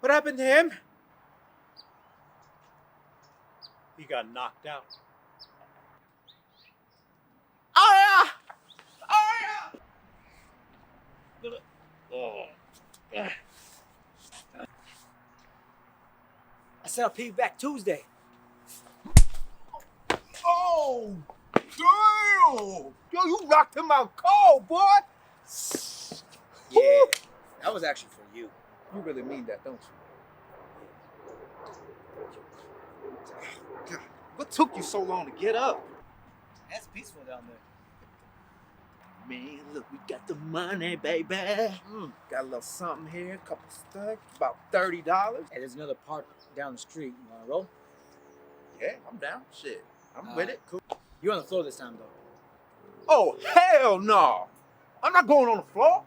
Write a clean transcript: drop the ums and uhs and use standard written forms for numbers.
What happened to him? He got knocked out. Oh yeah! Oh yeah! I said I'll pay you back Tuesday. Oh, damn! Yo, you knocked him out cold, boy. Yeah, that was actually for you. You really mean that, don't you? God, what took you so long to get up? That's peaceful down there. Man, look, we got the money, baby. Got a little something here, a couple stuff, about $30. Hey, there's another park down the street. You wanna roll? Yeah, I'm down. Shit, I'm with it. Cool. You on the floor this time though. Oh, hell no! I'm not going on the floor.